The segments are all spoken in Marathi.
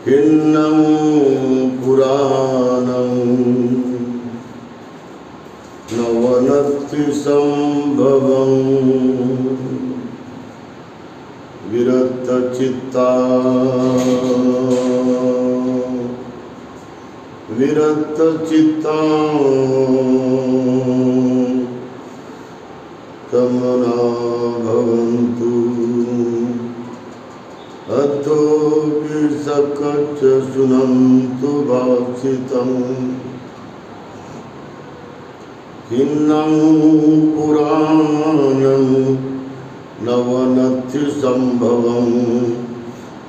खिन्नं पुराणं नवनत्तिसंभवं विरक्तचित्ता तमना भवन्तु अथोऽपि सकच्च शृण्वन्तु भाषितं खिन्नं पुराणं नवनत्तिसंभवं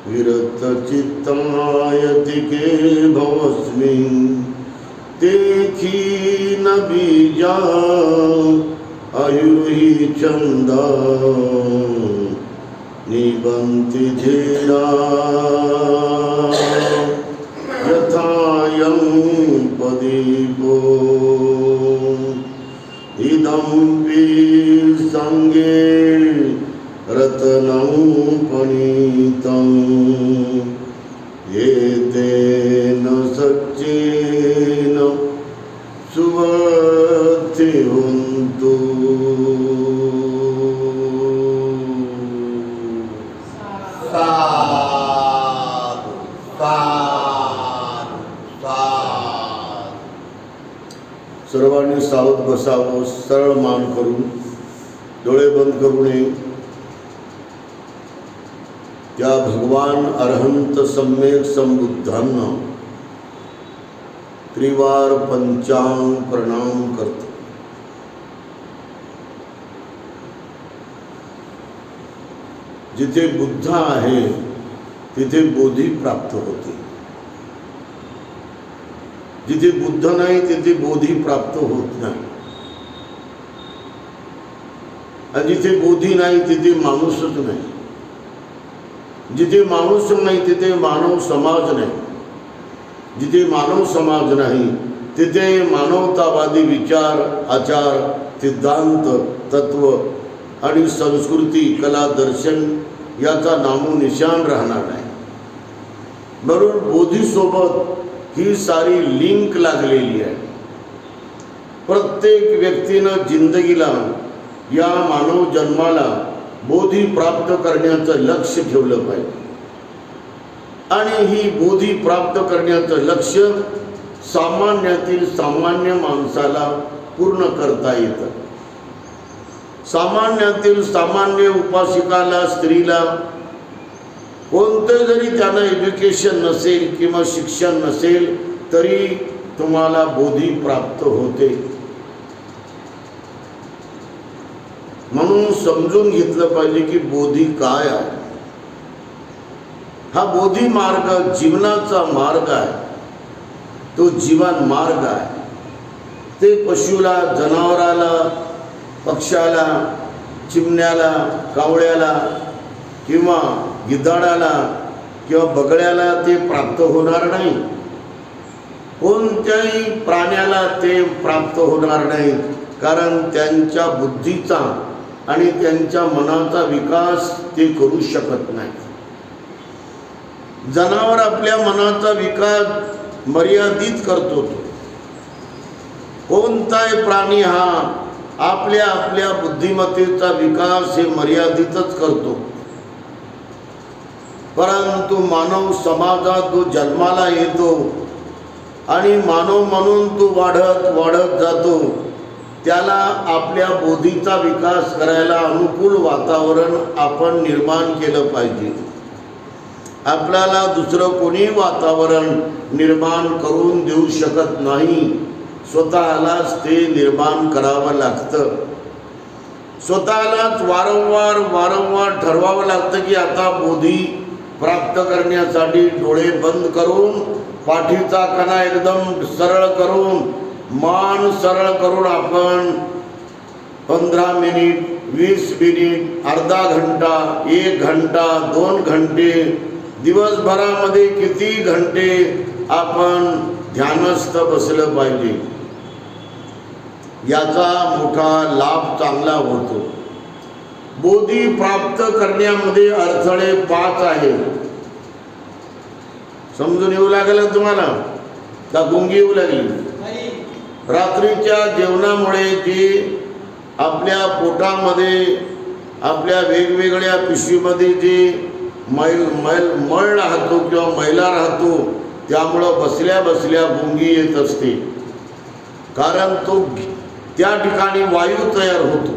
विरक्तचित्तायतिके भवस्मिन् ते खीनबीजा आयुर्हि चन्दा निबन्ति धीरा यथायं प्रदीपो इदं विसङ्गे रत्नं पणितं एतेन सच्चेन सुवर्धिवन्तु। साधु साधु साधु। सर्वांनी सावध बसावं, सरळ मान करून डोळे बंद करू नये। त्या भगवान अरहंत सम्यक संबुद्धांना त्रिवार पंचांग प्रणाम करतो। जिथे बुद्ध आहे तिथे बोधी प्राप्त होते, जिथे बुद्ध नाही तिथे बोधी प्राप्त होत नाही, आणि जिथे बोधी नाही तिथे माणूसच नाही, जिथे माणूस नाही तिथे मानव समाज नाही, जिथे मानव समाज नाही तिथे मानवतावादी विचार, आचार, सिद्धांत, तत्व आणि संस्कृती, कला, दर्शन याचा नामोनिशान राहणार नाही। म्हणून बोधीसोबत ही सारी लिंक लागलेली आहे। प्रत्येक व्यक्तीनं जिंदगीला, या मानव जन्माला बोधी प्राप्त करण्याचं लक्ष्य ठेवलं पाहिजे, आणि ही बोधी प्राप्त करण्याचं लक्ष्य सामान्यातील सामान्य माणसाला पूर्ण करता येतं। सामान्यातील सामान्य उपासिकाला, स्त्रीला, कोणतं जरी त्यांना एज्युकेशन नसेल किंवा शिक्षण नसेल तरी तुम्हाला बोधी प्राप्त होते। म्हणून समजून घेतलं पाहिजे की बोधी काय आहे। हा बोधी मार्ग जीवनाचा मार्ग आहे, तो जीवन मार्ग आहे। ते पशुला, जनावराला, पक्ष्याला, चिमण्याला, कावळ्याला किंवा गिधाडाला किंवा बगड्याला ते प्राप्त होणार नाही, कोणत्याही प्राण्याला ते प्राप्त होणार नाही, कारण त्यांच्या बुद्धीचा आणि त्यांच्या मनाचा विकास ते करू शकत नाही। जनावर आपल्या मनाचा विकास मर्यादित करतो, कोणताही प्राणी हा आपल्या आपल्या बुद्धिमत्तेचा विकास हे मर्यादितच करतो। परंतु मानव समाजात जो जन्माला येतो आणि मानव म्हणून तो वाढत वाढत जातो, त्याला आपल्या बोधीचा विकास करायला अनुकूल वातावरण आपण निर्माण केलं पाहिजे। आपल्याला दुसरं कोणी वातावरण निर्माण करून देऊ शकत नाही, स्वतःलाच ते निर्माण करावं लागतं। स्वतःलाच वारंवार वारंवार ठरवावं लागतं की आता बोधी प्राप्त करण्यासाठी डोळे बंद करून, पाठीचा कणा एकदम सरळ करून, मान सरळ करून आपण 15 मिनिट, 20 मिनिट, अर्धा घंटा, 1 घंटा, 2 घंटे, दिवसभरामध्ये किती घंटे आपण ध्यानस्थ बसलं पाहिजे, याचा मोठा लाभ चांगला होतो। बोधी प्राप्त करण्यामध्ये अडथळे 5 आहेत। समजून येऊ लागलं तुम्हाला का गुंगी येऊ लागली? रात्रीच्या जेवणामुळे जे आपल्या पोटामध्ये आपल्या वेगवेगळ्या पिशवीमध्ये जे मळ राहतो किंवा मैला राहतो त्यामुळं बसल्या बसल्या गुंगी येत असते. कारण तो त्या ठिकाणी वायू तयार होतो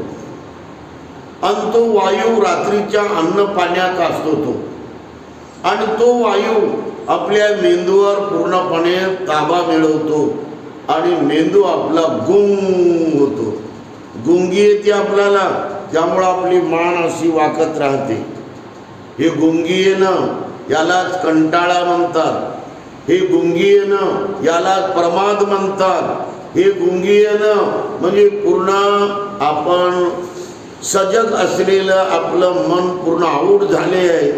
आणि तो वायू रात्रीच्या अन्न पाण्यात असतो तो, आणि तो वायू आपल्या मेंदूवर पूर्णपणे ताबा मिळवतो आणि मेंदू आपला गुंग होतो. गुंगी येते आपल्याला, त्यामुळं आपली मान अशी वाकत राहते. हे गुंगी येणं यालाच कंटाळा म्हणतात. हे गुंगी येणं यालाच प्रमाद म्हणतात. हे गुंगी येणं म्हणजे पूर्ण आपण सजग असलेलं आपलं मन पूर्ण आऊट झाले आहे.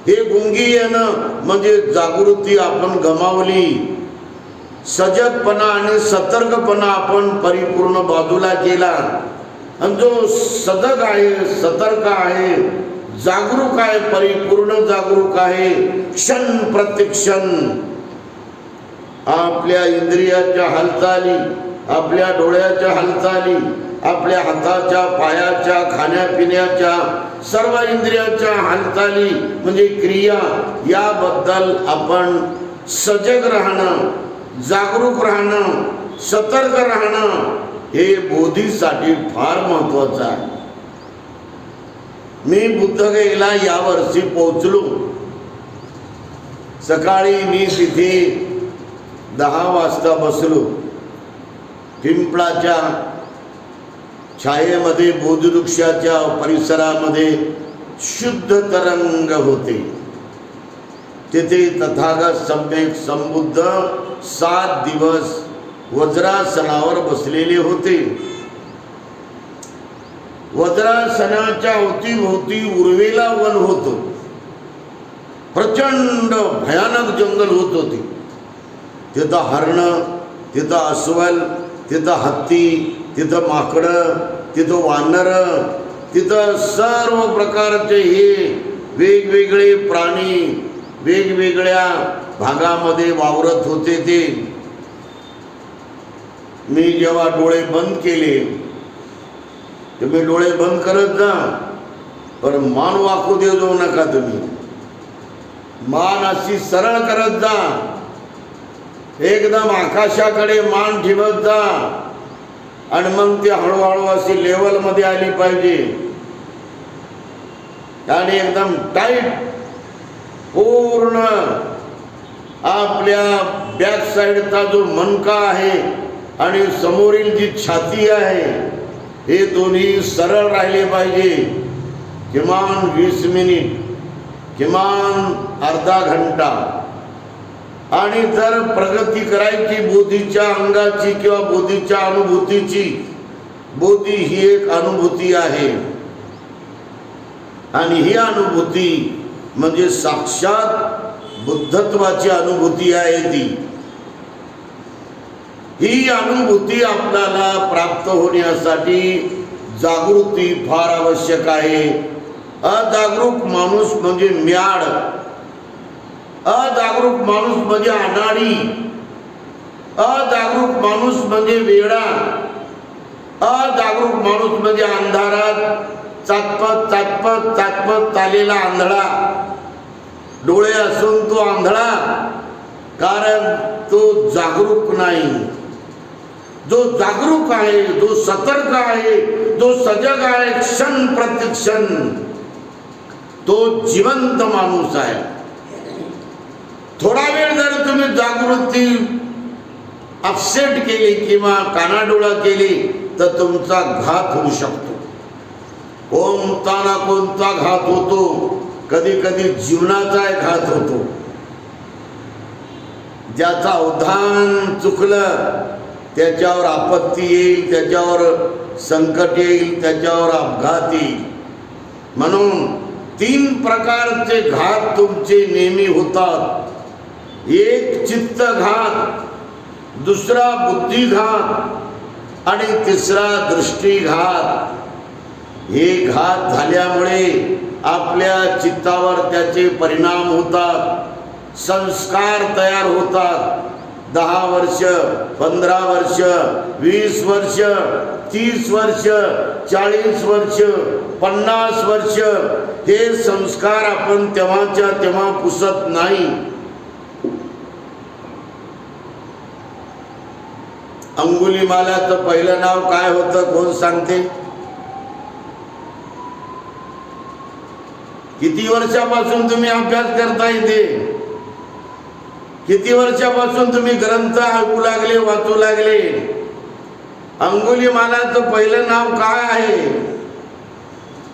हे गुंगी येणं म्हणजे जागृती आपण गमावली, सजगपणा आणि सतर्कपणा आपण परिपूर्ण बाजूला केला. आणि जो सजग आहे, सतर्क आहे, जागरूक आहे, परिपूर्ण जागरूक आहे, क्षण प्रतिक्षण आपल्या इंद्रियाच्या हालचाली, आपल्या डोळ्याच्या हालचाली, आपल्या हाताच्या, पायाच्या, खाण्यापिण्याच्या सर्व इंद्रियाच्या हालचाली म्हणजे क्रिया, याबद्दल आपण सजग राहणं, जागरूक राहणं, सतर्क राहणं हे बोधीसाठी फार महत्वाचं आहे. मी बुद्धगयेला यावर्षी पोहोचलो. सकाळी मी तिथे 10 वाजता बसलो. पिंपळाच्या छायेमध्ये बोधिवृक्षाच्या परिसरामध्ये शुद्ध तरंग होते. तिथे तथागत सम्यक संबुद्ध 7 दिवस वज्रासनावर बसलेले होते. वज्रासनाच्या अवतीभोवती उर्वेला वन होतं. प्रचंड भयानक जंगल होत होते. तिथं हरणं, तिथं अस्वल, तिथं हत्ती, तिथं माकडं, तिथं वानरं, तिथं सर्व प्रकारचे हे वेगवेगळे प्राणी वेगवेगळ्या भागामध्ये वावरत होते. ते मी जेव्हा डोळे बंद केले, तुम्ही डोळे बंद करत जा, पण मान वाकू देऊ नका. तुम्ही मान अशी सरळ करत जा, एकदम आकाशाकडे मान ठेवत जा, आणि मग ती हळूहळू अशी लेवलमध्ये आली पाहिजे. आणि एकदम टाईट पूर्ण आपल्या बॅक साईडचा जो मणका आहे आणि समोरील जी छाती आहे हे दोन्ही सरळ राहिले पाहिजे. किमान 20 मिनिट, किमान अर्धा घंटा. आणि जर प्रगती करायची बोधीच्या अंगाची किंवा बोधीच्या अनुभूतीची, बोधी ही एक अनुभूती आहे आणि ही अनुभूती म्हणजे साक्षात बुद्धत्वाची अनुभूती आहे. ही अनुभूती आपल्याला प्राप्त होण्यासाठी जागृती फार आवश्यक आहे. अजागरूक माणूस म्हणजे म्याड, अजागरूक माणूस म्हणजे अनाडी, अजागरूक माणूस म्हणजे वेडा, अजागरूक माणूस म्हणजे अंधारात चाचपत चाचपत चाचपत चालेला आंधळा. डोळे असून तो आंधळा, कारण तो जागरूक नाही. जो जागरूक आहे, जो सतर्क आहे, जो सजग आहे क्षण प्रतिक्षण, तो जिवंत माणूस आहे. थोडा वेळ जर तुम्ही जागृती अपसेट केली किंवा कानाडोळा केली तर तुमचा घात होऊ शकतो. कोणता ना कोणता घात होतो. कधी कधी जीवनाचा घात होतो. ज्याचा अवधान चुकलं त्याच्यावर आपत्ती येईल, त्याच्यावर संकट येईल, त्याच्यावर अपघात येईल. म्हणून 3 प्रकारचे घात तुमचे नेहमी होतात. एक चित्तघात, दुसरा बुद्धिघात आणि तिसरा दृष्टीघात. हे घात झाल्यामुळे आपल्या चित्तावर त्याचे परिणाम होतात. संस्कार तयार होतात. 10 वर्ष, 15 वर्ष, 20 वर्ष, 30 वर्ष, 40 वर्ष, 50 वर्ष हे संस्कार आपण तेव्हाच्या तेव्हा पुसत नाही. अंगुलीमालाचं पहिलं नाव काय होतं कोण सांगते? किती वर्षापासून तुम्ही अभ्यास करता इथे? किती वर्षापासून तुम्ही ग्रंथ ऐकू लागले, वाचू लागले? अंगुलीमालाचं पहिलं नाव काय आहे?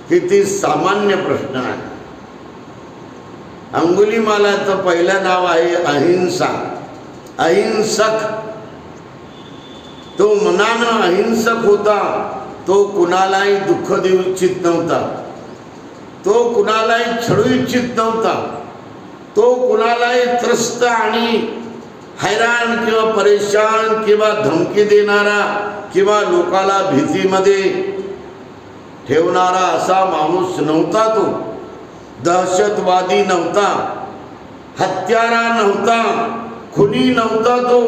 किती सामान्य प्रश्न आहे. अंगुलीमालाचं पहिलं नाव आहे अहिंसा, अहिंसक. तो मनानं अहिंसक होता. तो कुणालाही दुःख देऊ इच्छित नव्हता. तो कुणालाही छळू इच्छित नव्हता. तो कुणालाही त्रस्त आणि हैराण किंवा परेशान किंवा धमकी देणारा किंवा लोकाला भीतीमध्ये ठेवणारा असा माणूस नव्हता. तो दहशतवादी नव्हता, हत्यारा नव्हता, खुनी नव्हता तो.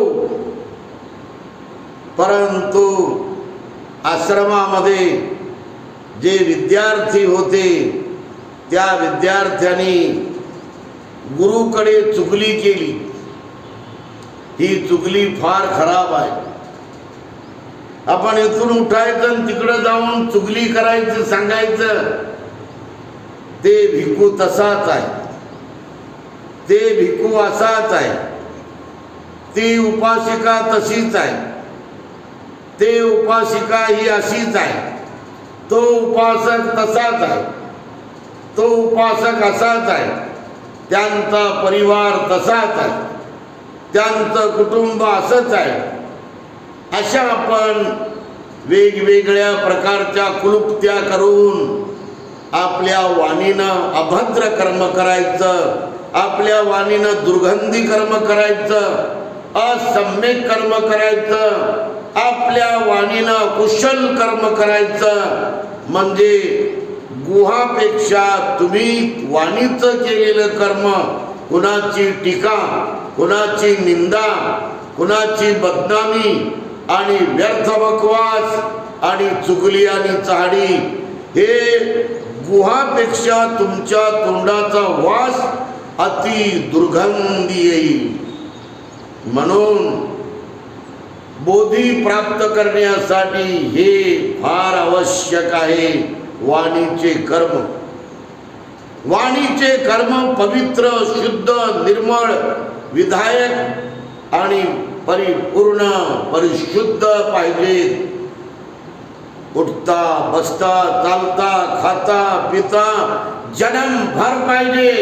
परंतु आश्रमामध्ये जे विद्यार्थी होते त्या विद्यार्थ्यांनी गुरुकडे चुगली केली. ही चुगली फार खराब आहे. आपण इथून उठायचं आणि तिकडे जाऊन चुगली करायचं, सांगायचं. ते भिकू तसाच आहे, ते भिकू असाच आहे, ती उपासिका तशीच आहे, ते उपासिका ही अशीच आहे, तो उपासक तसाच आहे, तो उपासक असाच आहे, त्यांचा परिवार तसाच आहे, त्यांचं कुटुंब असंच आहे. अशा आपण वेगवेगळ्या प्रकारच्या कुलुप्त्या करून आपल्या वाणीनं अभद्र कर्म करायचं, आपल्या वाणीनं दुर्गंधी कर्म करायचं, असम्यक कर्म करायचं, आपल्या वाणीनं कुशल कर्म करायचं. म्हणजे गुहापेक्षा तुम्ही वाणीचं केलेलं कर्म, कुणाची टीका, कुणाची निंदा, कुणाची बदनामी आणि व्यर्थ बकवास आणि चुगली आणि चहाडी, हे गुहापेक्षा तुमच्या तोंडाचा वास अति दुर्गंधी येईल. म्हणून बोधी प्राप्त करण्यासाठी हे फार आवश्यक आहे. वाणीचे कर्म, वाणीचे कर्म पवित्र, शुद्ध, निर्मळ, विधायक आणि परिपूर्ण, परिशुद्ध पाहिजे. उठता, बसता, चालता, खाता, पिता जन्मभर पाहिजे.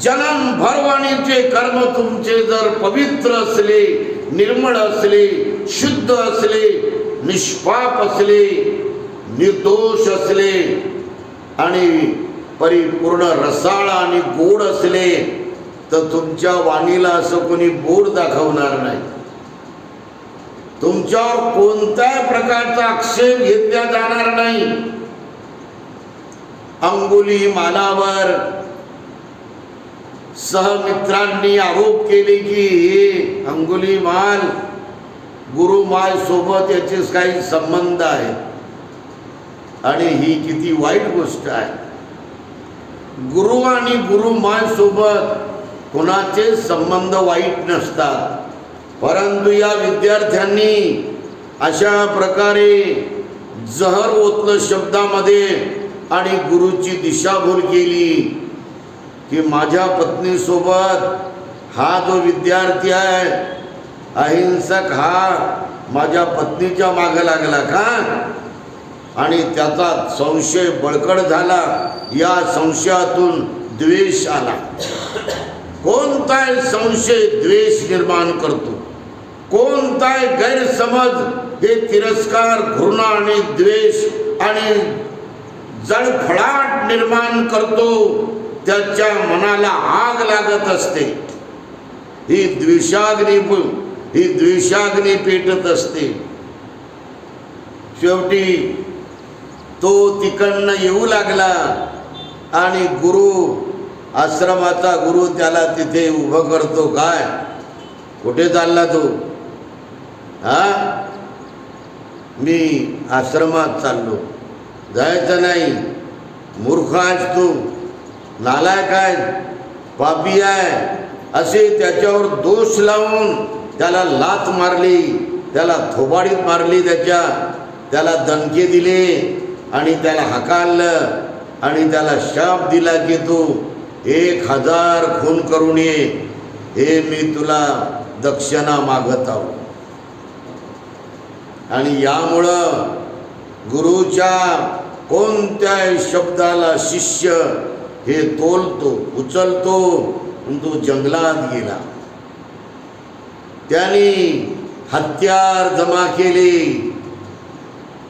जन्मभर वाणीचे कर्म तुमचे जर पवित्र असले, निर्मळ असले, शुद्ध असले, निष्पाप असले, निर्दोष असले आणि परिपूर्ण रसाळ आणि गोड असले, तर तुमच्या वाणीला असं कोणी बोट दाखवणार नाही. तुमच्यावर कोणत्याही प्रकारचा आक्षेप घेतला जाणार नाही. अंगुलीमालावर सहमित्रांनी आरोप केले की हे अंगुलीमाल गुरुमाय सोबत याचे काही संबंध आहे आणि ही किती वाईट गोष्ट आहे. गुरु आणि गुरुमाय सोबत कोणाचे संबंध वाईट नसतात. परंतु या विद्यार्थ्यांनी अशा प्रकारे जहर ओतलं शब्दामध्ये आणि गुरुची दिशाभूल केली की माझ्या पत्नीसोबत हा जो विद्यार्थी आहे अहिंसक, हा माझ्या पत्नीच्या मागे लागला का? आणि त्याचा संशय बळकट झाला. या संशयातून द्वेष आला. कोणताही संशय द्वेष निर्माण करतो. कोणताही गैरसमज हे तिरस्कार, घृणा आणि द्वेष आणि जळफळाट निर्माण करतो. त्याच्या मनाला आग लागत असते. ही द्वेषाग्नी पेटत असते. शेवटी तो तिकडनं येऊ लागला आणि गुरु आश्रमाचा गुरु त्याला तिथे उभं करतो. काय कुठे चालला तू? हा, मी आश्रमात चाललो. जायचं नाही. मूर्ख आहेस तू, नालायक आहे, पापी आहे, असे त्याच्यावर दोष लावून त्याला लाथ मारली, त्याला थोबाडीत मारली, त्याला दणके दिले आणि त्याला हकाललं आणि त्याला शाप दिला की तू 1000 खून करून ये, हे मी तुला दक्षिणा मागत आहो. आणि यामुळं गुरुच्या कोणत्याही शब्दाला शिष्य हे तोलतो, उचलतो. तो जंगलात गेला. त्याने हत्यार जमा केले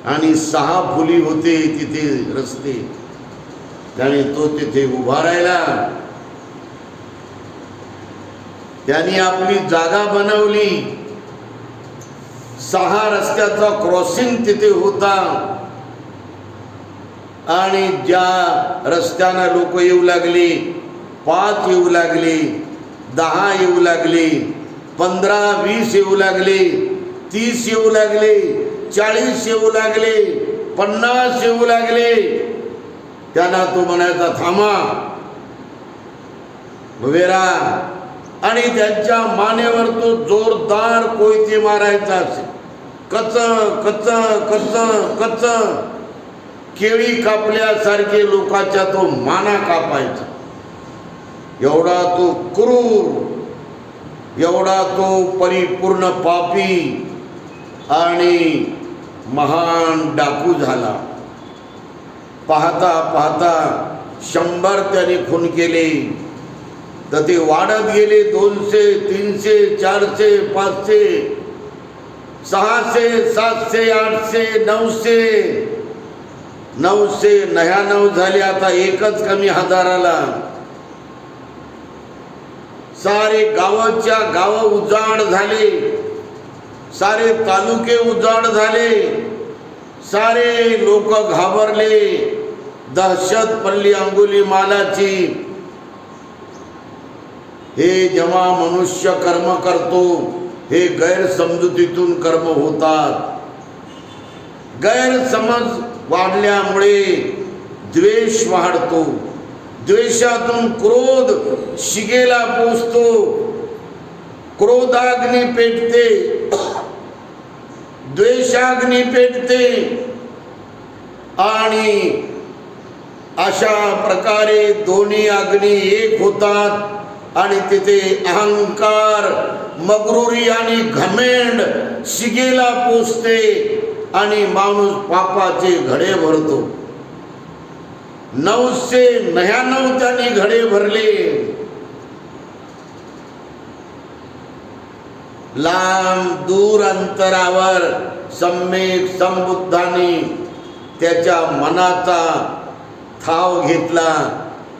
आणि 6 फुली होते तिथे रस्ते. त्याने तो तिथे उभा राहिला. त्याने आपली जागा बनवली. 6 रस्त्याचा क्रॉसिंग तिथे होता आणि ज्या रस्त्यानं लोक येऊ लागले, 5 येऊ लागले, 10 येऊ लागले, 15, 20 येऊ लागले, 30 येऊ लागले, 40 येऊ लागले, 50 येऊ लागले. त्यांना तो म्हणायचा थांबा, उभे राहा. आणि त्यांच्या मानेवर तो जोरदार कोयते मारायचा असे. कच कच कच कच, केळी कापल्यासारखे लोकांच्या तो माना कापायचा. एवढा तो क्रूर, एवढा तो परिपूर्ण पापी आणि महान डाकू झाला. पाहता पाहता 100 त्याने खून केले. तर ते वाढत गेले. 200, 300, 400, 500, 600, 700, 800, 999 झाले. आता एकच कमी 1000ला. सारे गावाच्या गाव उजाड झाले, सारे तालुके उजाड झाले, सारे लोक घाबरले. दहशत पडली अंगुलीमालाची. हे जेव्हा मनुष्य कर्म करतो, हे गैरसमजुतीतून कर्म होतात. गैरसमज वाढल्यामुळे द्वेष वाढतो. द्वेषातून क्रोध शिगेला पोचतो. क्रोधाग्नी पेटते, द्वेषाग्नी पेटते आणि अशा प्रकारे दोन्ही अग्नी एक होतात आणि तिथे अहंकार, मगरुरी आणि घमेंड शिगेला पोचते आणि माणूस पापाचे घडे भरतो. 999 त्यांनी घडे भरले. लांब दूर अंतरावर सम्यक संबुद्धांनी त्याच्या मनाचा ठाव घेतला,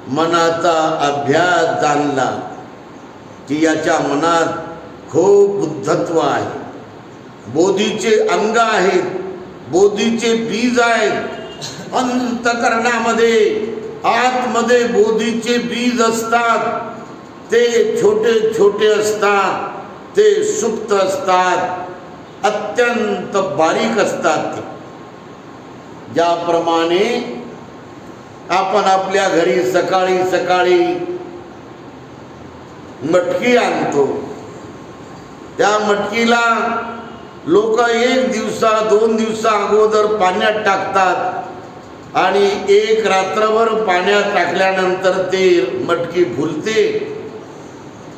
मनाचा अभ्यास जाणला की याच्या मनात खूप बुद्धत्व आहे. बोधीचे अंग आहेत, बोधीचे बीज आहेत. अंतकरणामध्ये आतमध्ये बोधीचे बीज असतात. ते छोटे छोटे असतात, ते सुप्त असतात, अत्यंत बारीक असतात. ते ज्याप्रमाणे आपण आपल्या घरी सकाळी सकाळी मटकी आणतो, त्या मटकीला लोक 1 दिवसा 2 दिवसा अगोदर पाण्यात टाकतात आणि 1 रात्रभर पाण्यात टाकल्यानंतर ते मटकी फुलते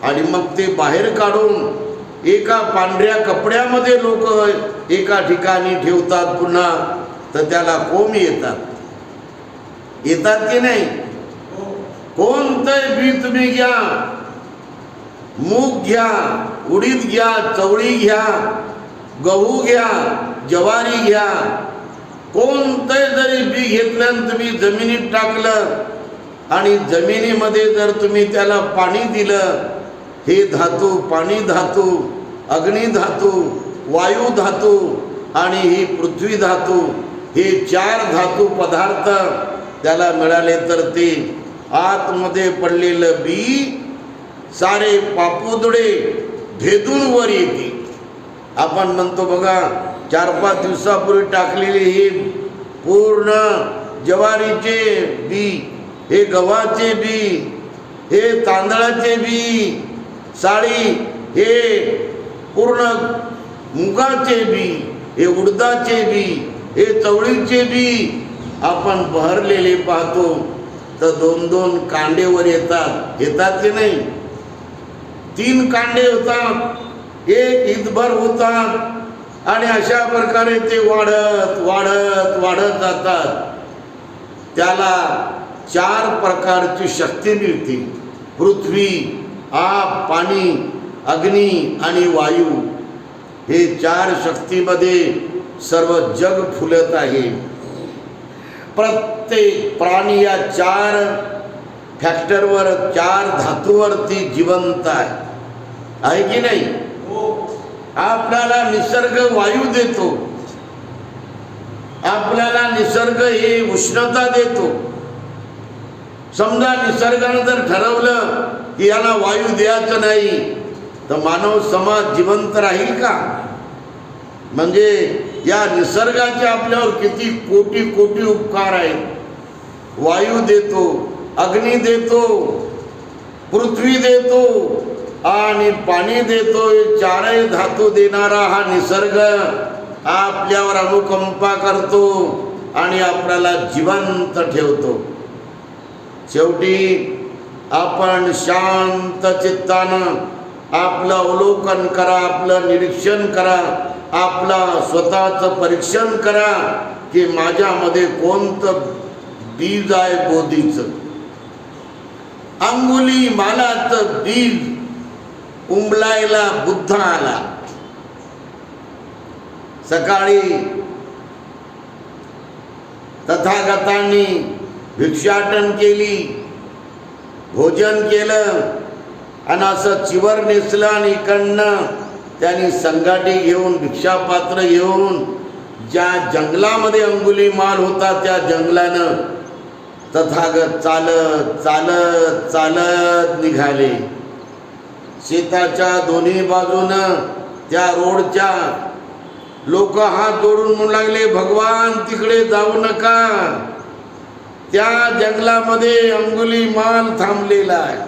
आणि मग ते बाहेर काढून एका पांढऱ्या कपड्यामध्ये लोक एका ठिकाणी ठेवतात. पुन्हा तर त्याला कोंब येतात की नाही? कोणतंही बी तुम्ही घ्या, मूग घ्या, उडीद घ्या, चवळी घ्या, गहू घ्या, ज्वारी घ्या, कोणतंही जरी बी घेतलं तुम्ही जमिनीत टाकलं आणि जमिनीमध्ये जर तुम्ही त्याला पाणी दिलं, हे धातू, पाणी धातू, अग्नी धातू, वायू धातू आणि ही पृथ्वी धातू, हे 4 धातू पदार्थ त्याला मिळाले तर ते आतमध्ये पडलेलं बी सारे पापुदडे भेदून वर येते. आपण म्हणतो बघा 4-5 दिवसापूर्वी टाकलेले हे पूर्ण ज्वारीचे बी, हे गव्हाचे बी, हे तांदळाचे बी, साडी हे पूर्ण मुगाचे बी, हे उडदाचे बी, हे चवळीचे बी आपण बहरलेले पाहतो तर 2-2 कांडेवर येतात की नाही? 3 कांडे होतात, एक ईदभर होतात आणि अशा प्रकारे ते वाढत वाढत वाढत जातात. त्याला 4 प्रकारची शक्ती मिळते. पृथ्वी, आप, पाणी, अग्नी आणि वायू, हे 4 शक्तीमध्ये सर्व जग फुलत आहे. प्रत्येक प्राणी या 4 फॅक्टरवर 4 धातूवरती जिवंत आहे की नाही? आपल्याला निसर्ग वायू देतो, आपल्याला निसर्ग हे उष्णता देतो. समजा निसर्गाने जर ठरवलं की याला वायू द्यायचं नाही तर मानव समाज जिवंत राहील का? म्हणजे या निसर्गाचे आपल्यावर किती कोटी कोटी उपकार आहेत. वायू देतो, अग्नी देतो, पृथ्वी देतो आणि पाणी देतो. 4 धातू देणारा हा निसर्ग आपल्यावर अनुकंपा करतो आणि आपल्याला जिवंत ठेवतो. शेवटी आपण शांत चित्तानं आपलं अवलोकन करा, आपलं निरीक्षण करा, आपलं स्वतःचं परीक्षण करा की माझ्यामध्ये कोणतं बीज आहे बोधीचं. अंगुली मालाचं बीज उमलायला बुद्ध आला. सकाळी तथागतांनी भिक्षाटन केली, भोजन केलं आणि असं चिवर नेसलं आणि इकडनं त्यांनी संगाटी घेऊन भिक्षापात्र घेऊन ज्या जंगलामध्ये अंगुलीमाल होता त्या जंगलानं तथागत चालत चालत चालत निघाले. शेताच्या दोन्ही बाजूनं त्या रोडच्या लोक हात जोडून म्हणू लागले, भगवान तिकडे जाऊ नका, त्या जंगलामध्ये अंगुलीमाल थांबलेला आहे.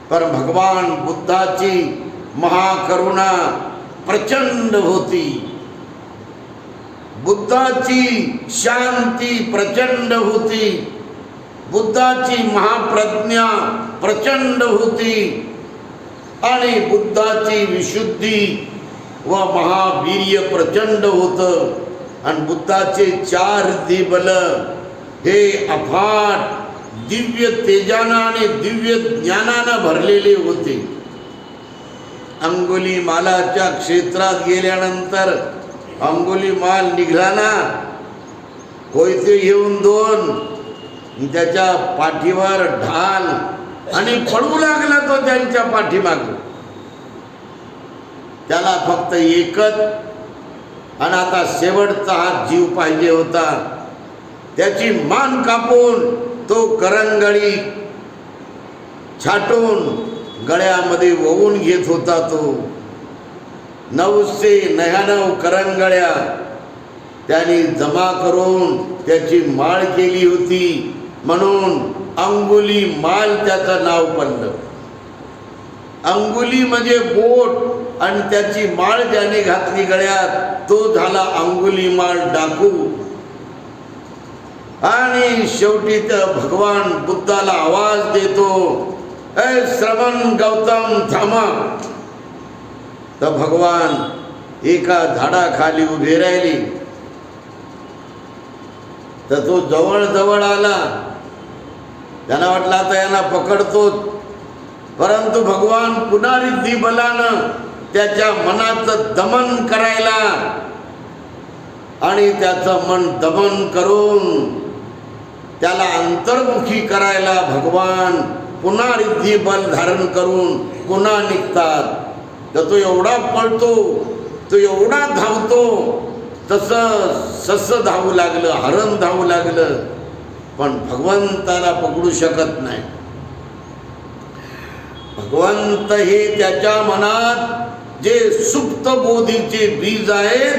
पण भगवान बुद्धाची महाकरुणा प्रचंड होती, बुद्धाची शांती प्रचंड होती, बुद्धाची महाप्रज्ञा प्रचंड होती आणि बुद्धाची विशुद्धी व महावीर्य प्रचंड होतं. आणि बुद्धाचे 4 दिबल हे अफाट दिव्य तेजानं आणि दिव्य ज्ञानानं भरलेले होते. अंगुलीमालाच्या क्षेत्रात गेल्यानंतर अंगुलीमाल निघाला ना, कोयते घेऊन 2, त्याच्या पाठीवर ढाल आणि पळू लागला तो त्यांच्या पाठीमाग. त्याला फक्त एकच आणि आता शेवटचा हात जीव पाहिजे होता. त्याची मान कापून तो करंगळी छाटून गळ्यामध्ये ओवून घेत होता. तो 999 करंगळ्या त्यांनी जमा करून त्याची माळ केली होती, म्हणून अंगुली माल त्याचं नाव पडलं. अंगुली म्हणजे बोट आणि त्याची माळ ज्याने घातली गळ्यात तो झाला अंगुलीमाल डाकू. आणि शेवटी त्या भगवान बुद्धाला आवाज देतो, ए श्रवण गौतम थांबा. तर भगवान एका झाडाखाली उभे राहिले. तर तो जवळ जवळ आला. त्यांना वाटलं आता यांना पकडतो, परंतु भगवान पुन्हा रिद्धी बलानं त्याच्या मनाचं दमन करायला आणि त्याचं मन दमन करून त्याला अंतर्मुखी करायला भगवान पुन्हा रिद्धी बल धारण करून पुन्हा निघतात. तर तो एवढा पळतो, तो एवढा धावतो, तसं सस धावू लागलं, हरण धावू लागलं. पण भगवंताला पकडू शकत नाही. भगवंत हे त्याच्या मनात जे सुप्त बोधीचे बीज आहेत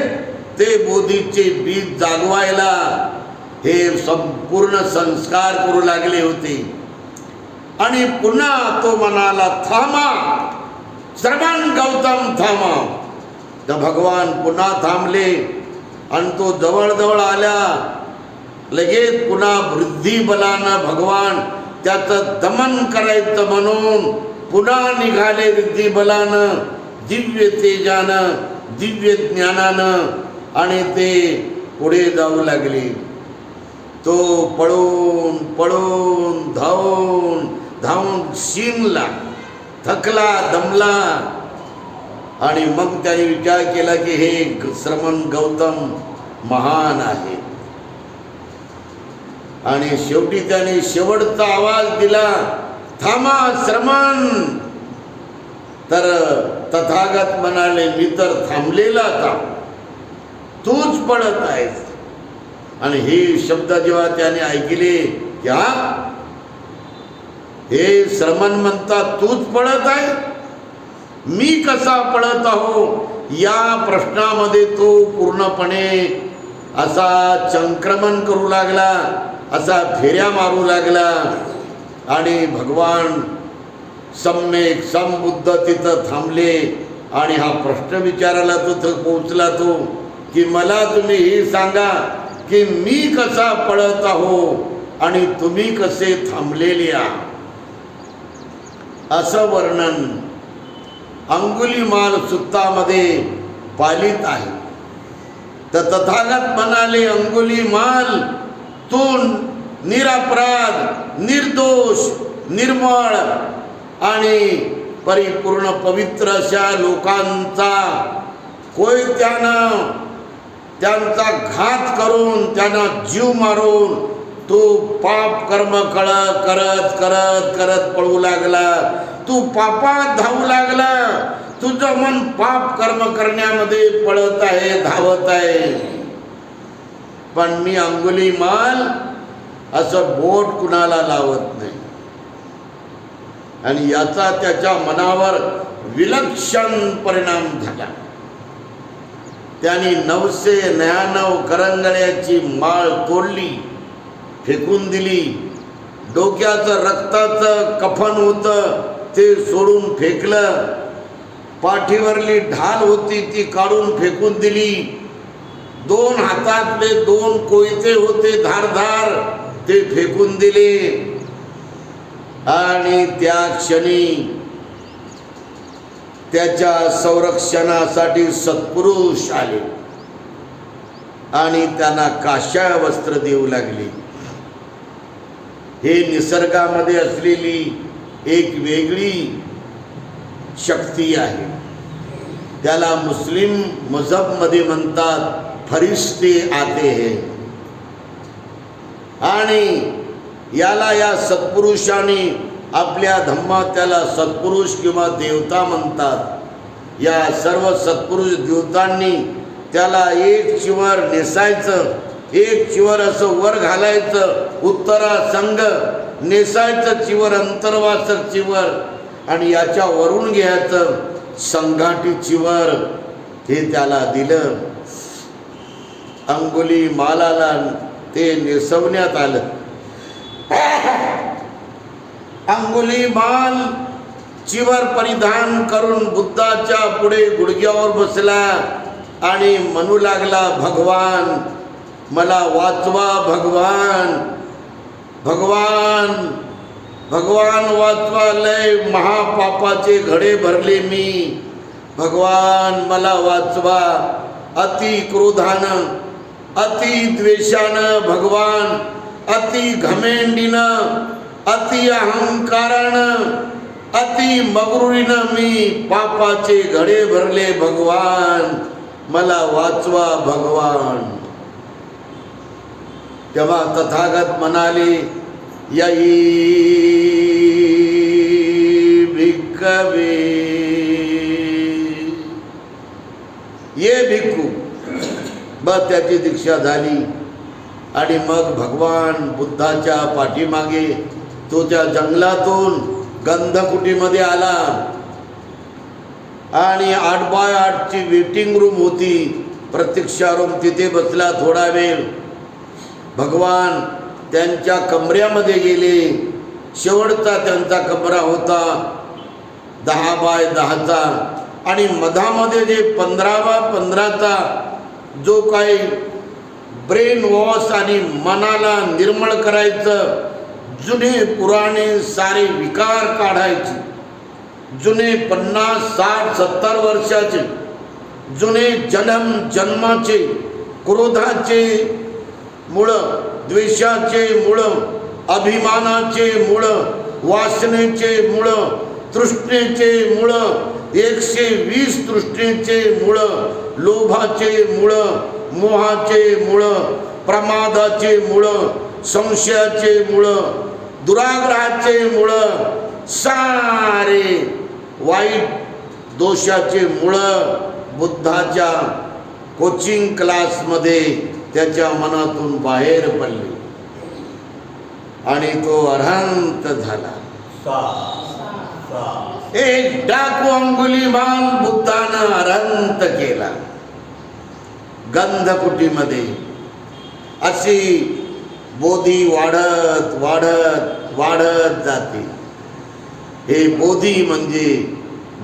ते बोधीचे बीज जागवायला हे संपूर्ण संस्कार करू लागले होते. आणि पुन्हा तो म्हणाला, थांबा श्रवण गौतम थांबा. तर भगवान पुन्हा थांबले आणि तो जवळजवळ आला. लगेच पुन्हा वृद्धी बलानं भगवान त्याचं दमन करायचं म्हणून पुन्हा निघाले वृद्धी बलानं, दिव्य तेजानं, दिव्य ज्ञानानं, आणि ते पुढे जाऊ लागले. तो पळून पळून धावून धावून शिनला, थकला, दमला. आणि मग त्याने विचार केला की हे श्रमण गौतम महान आहे. आणि शेवटी त्याने शेवटचा आवाज दिला, थांबा श्रमण. तर तथागत म्हणाले, मी तर थांबलेला था, तूच पळत आहेस. आणि हे शब्द जेव्हा त्याने ऐकले, क्या हे श्रमण म्हणतात तूच पळत आहे, मी कसा पळत आहो. या प्रश्नामध्ये तो पूर्णपणे असा संक्रमण करू लागला, असा फेऱ्या मारू लागला. आणि भगवान सम्यक समबुद्ध तिथं थांबले आणि हा प्रश्न विचारायला तो पोहोचला तो की मला तुम्ही हे सांगा की मी कसा पळत आहो आणि तुम्ही कसे थांबलेले आहात. असं वर्णन अंगुलीमाल सुत्तामध्ये पालित आहे. तर तथागत म्हणाले, अंगुलीमाल तू निरपराध, निर्दोष, निर्मळ आणि परिपूर्ण पवित्र अशा लोकांचा कोयत्यानं त्यांचा घात करून त्यांना जीव मारून तू पाप कर्म करत करत करत पळू लागला. तू पापात धावू लागला. तुझं मन पाप कर्म करण्यामध्ये पळत आहे, धावत आहे. पण मी अंगुलीमाल असं बोट कुणाला लावत नाही. आणि याचा त्याच्या मनावर विलक्षण परिणाम झाला. त्यांनी 999 करंगळ्याची माळ तोडली, फेकून दिली. डोक्याचं रक्ताचं कफन होतं ते सोडून फेकलं. पाठीवरली ढाल होती ती काढून फेकून दिली. 2 हातातले 2 कोयते होते धारधार ते फेकून दिले. आणि त्या क्षणी त्याच्या संरक्षणासाठी सत्पुरुष आले आणि त्यांना काष्या वस्त्र देऊ लागले. हे निसर्गामध्ये असलेली एक वेगळी शक्ती आहे. त्याला मुस्लिम मजहबमध्ये म्हणतात फरिश्ते आते हैं. आणि याला या सत्पुरुषांनी आपल्या धम्मात त्याला सत्पुरुष किंवा देवता म्हणतात. या सर्व सत्पुरुष देवतांनी त्याला एक चिवर नेसायचं, एक चिवर असं वर घालायचं, उत्तरा संघ नेसायचं चिवर, अंतर्वासक चिवर, आणि याच्या वरून घ्यायचं संघाटी चिवर. हे त्याला दिलं. अंगुली मालाला ते नेसवण्यात आलं. अंगुलीमाल चिवर परिधान करून बुद्धाच्या पुढे गुडघ्यावर बसला आणि म्हणू लागला, भगवान मला वाचवा, भगवान भगवान भगवान वाचवा. लय महापापाचे घडे भरले मी. भगवान मला वाचवा. अति क्रोधानं, अति द्वेषानं, भगवान अति घमेंडीनं, अति अहंकारानं, अति मगरुरीनं मी पापाचे घडे भरले. भगवान मला वाचवा, भगवान. तेव्हा तथागत म्हणाले, यही भिक्खवे, ये भिक्खू. बस त्याची दीक्षा झाली. आणि मग भगवान बुद्धाच्या पाठीमागे तो त्या जंगलातून गंधकुटीमध्ये आला आणि 8x8ची वेटिंग रूम होती, प्रतीक्षा रूम. तिथे बसला थोडा वेळ. भगवान त्यांच्या कमऱ्यामध्ये गेले. शेवटचा त्यांचा कमरा होता 10x10चा आणि मधामध्ये जे 15x15चा जो काही ब्रेन वॉश आणि मनाला निर्मळ करायचं, जुने पुराणे सारे विकार काढायचे, जुने 50, 60, 70 वर्षाचे जुने जन्माचे, क्रोधाचे मुळं, द्वेषाचे मुळं, अभिमानाचे मुळं, वासनेचे मुळं, तृष्णेचे मुळं, 120 तृष्णेचे मुळं, लोभाचे मुळं, मोहाचे मुळं, प्रमादाचे मुळं, संशयाचे मुळं, दुराग्रहाचे मुळं, सारे वाईट दोषाचे मुळं बुद्धाच्या कोचिंग क्लासमध्ये त्याच्या मनातून बाहेर पडले आणि तो अरहंत झाला. एक डाकू अंगुलीमाल बुद्धानं अरहंत केला गंधकुटीमध्ये. अशी बोधी वाढत वाढत वाढत जाते. हे बोधी म्हणजे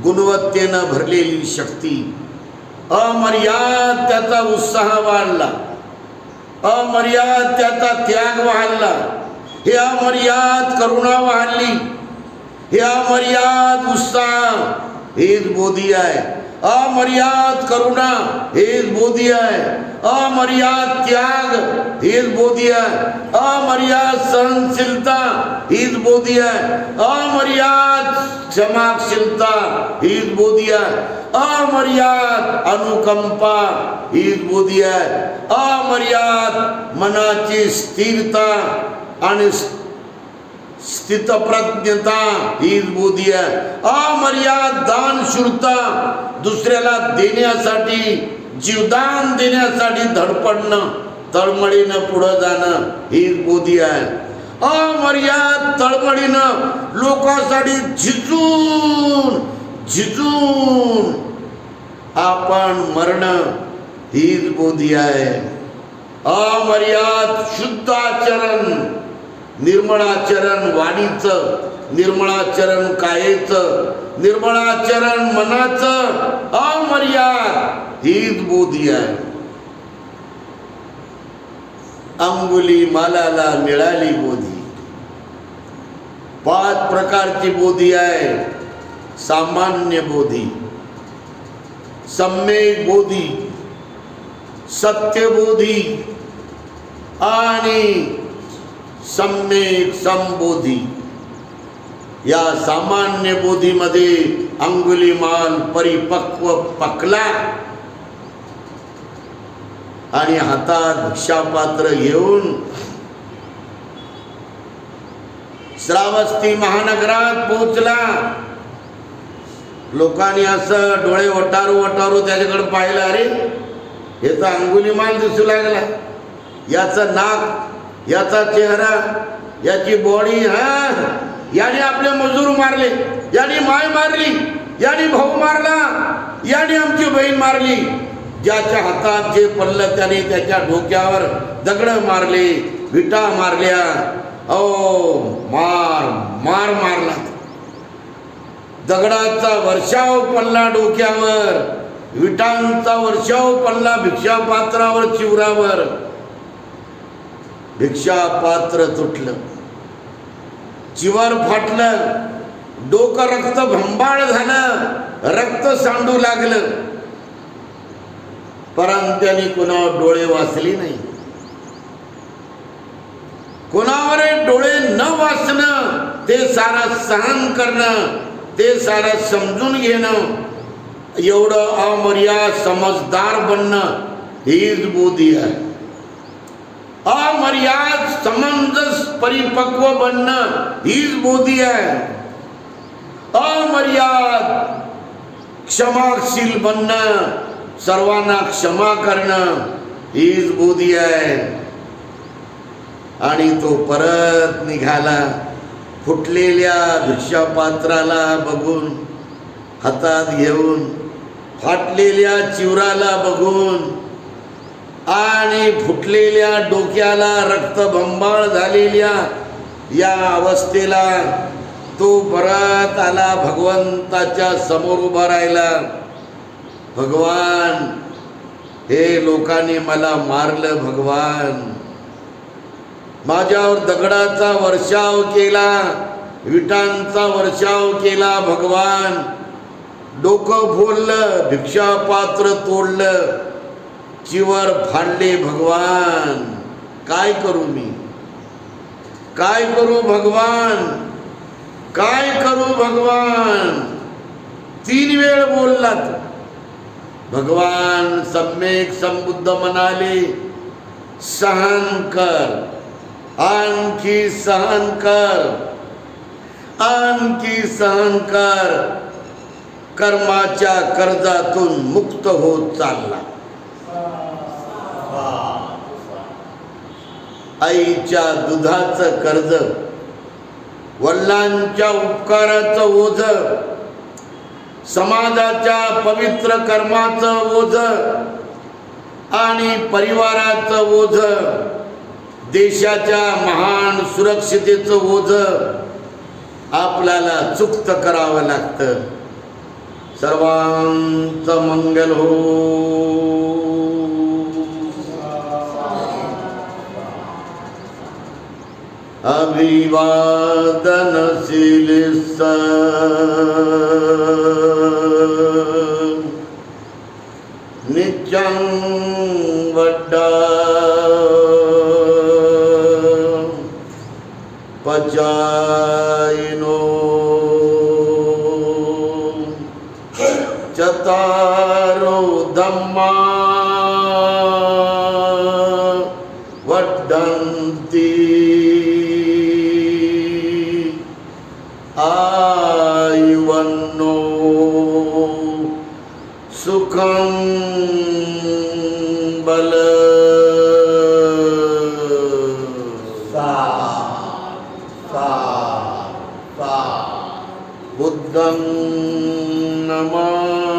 गुणवत्तेनं भरलेली शक्ती. अमर्याद त्याचा उत्साह वाढला, अमर्याद त्याचा त्याग वाढला, हे अमर्याद करुणा वाढली, हे अमर्याद उत्साह हेच बोधी आहे. अमर्याद करुणा हेच बोधी आहे. अमर्याद त्याग हेच बोधी आहे. अमर्याद सहनशीलता हीच बोधी आहे. अमर्याद क्षमाशीलता हीच बोधी आहे. अमर्याद अनुकंपा हीच बोधी आहे. अमर्याद मनाची स्थिरता आणि स्थितप्रज्ञता हीच बोधी आहे. अमर्याद दानशूरता, दुसऱ्याला देण्यासाठी, जीवदान देण्यासाठी धडपडणं, तळमळीनं पुढं जाणं हीच बोधी आहे. अमर्याद तळमळीनं लोकांसाठी झिजून झिजून आपण मरणं हीच बोधी आहे. अमर्याद शुद्ध आचरण, निर्मळाचरण वाणीचं, निर्मळाचरण कायेचं, निर्मळाचरण मनाचं, अमर्याद हीच बोधी आहे. अंगुलीमालाला मिळाली बोधी. 5 प्रकारची बोधी आहे. सामान्य बोधी, सम्यक बोधी, सत्यबोधी आणि सम्यक संबोधी. या सामान्य बोधीमध्ये अंगुलीमाल परिपक्व पकला आणि हातात भिक्षापात्र घेऊन श्रावस्ती महानगरात पोहोचला. लोकांनी असं डोळे वटारू वटारू त्याच्याकडे पाहिलं. अरे याचा अंगुलीमाल दिसू लागला, याचं नाक, याचा चेहरा, याची बॉडी. याने आपले मजूर मारले, याने माय मारली, याने भाऊ मारला, याने आमची बहीण मारली. ज्याच्या हातात जे पडलं त्याने त्याच्या डोक्यावर दगड मारले, विटा मारल्या. मार मार मारला. दगडाचा वर्षाव पडला डोक्यावर, विटांचा वर्षाव पडला भिक्षापात्रावर, चिवरावर. भिक्षापात्र तुटलं, चिवर फाटलं, डोकं रक्त भंबाळ झालं, रक्त सांडू लागलं. परंतु त्यांनी कोणावर डोळे वाचले नाही. कोणावर डोळे न वाचणं, ते सारं सहन करणं, ते सारं समजून घेणं, एवढं अमर्याद समजदार बनणं हीच बोधी आहे. अमर्याद समंजस परिपक्व बनणं हीच बोधी आहे. अमर्याद क्षमाशील बनणं, सर्वांना क्षमा करणं हीच बोधी आहे. आणि तो परत निघाला. फुटलेल्या भिक्षापात्राला बघून, हातात घेऊन, फाटलेल्या चिवराला बघून आणि फुटलेल्या डोक्याला रक्तबंबाळ झालेल्या या अवस्थेला तो परत आला. भगवंताच्या समोर उभा राहिला. भगवान, हे लोकांनी मला मारलं. भगवान, माझ्यावर दगडाचा वर्षाव केला, विटांचा वर्षाव केला. भगवान, डोकं फोडलं, भिक्षापात्र तोडलं, चिवर फाडले. भगवान, काय करू मी? काय करू भगवान? काय करू भगवान? 3 वेळ बोलला तो. भगवान सम्यक संबुद्ध म्हणाले, सहन कर, आणखी सहन कर, आणखी सहन कर. कर्माच्या कर्जातून मुक्त होत चालला. आईच्या दुधाचं कर्ज, वडिलांच्या उपकाराचं ओझ, समाजाच्या पवित्र कर्माचं ओझ आणि परिवाराचं ओझ, देशाच्या महान सुरक्षितेचं ओझ आपल्याला चुक्त करावं लागतं. सर्वांचं मंगल हो. अभिवादनशील नित्यं वड्डा पचायिनो चतारो धम्मा वड्डन्ति आयुवन्नो सुखं बल. बुद्धं नमामि.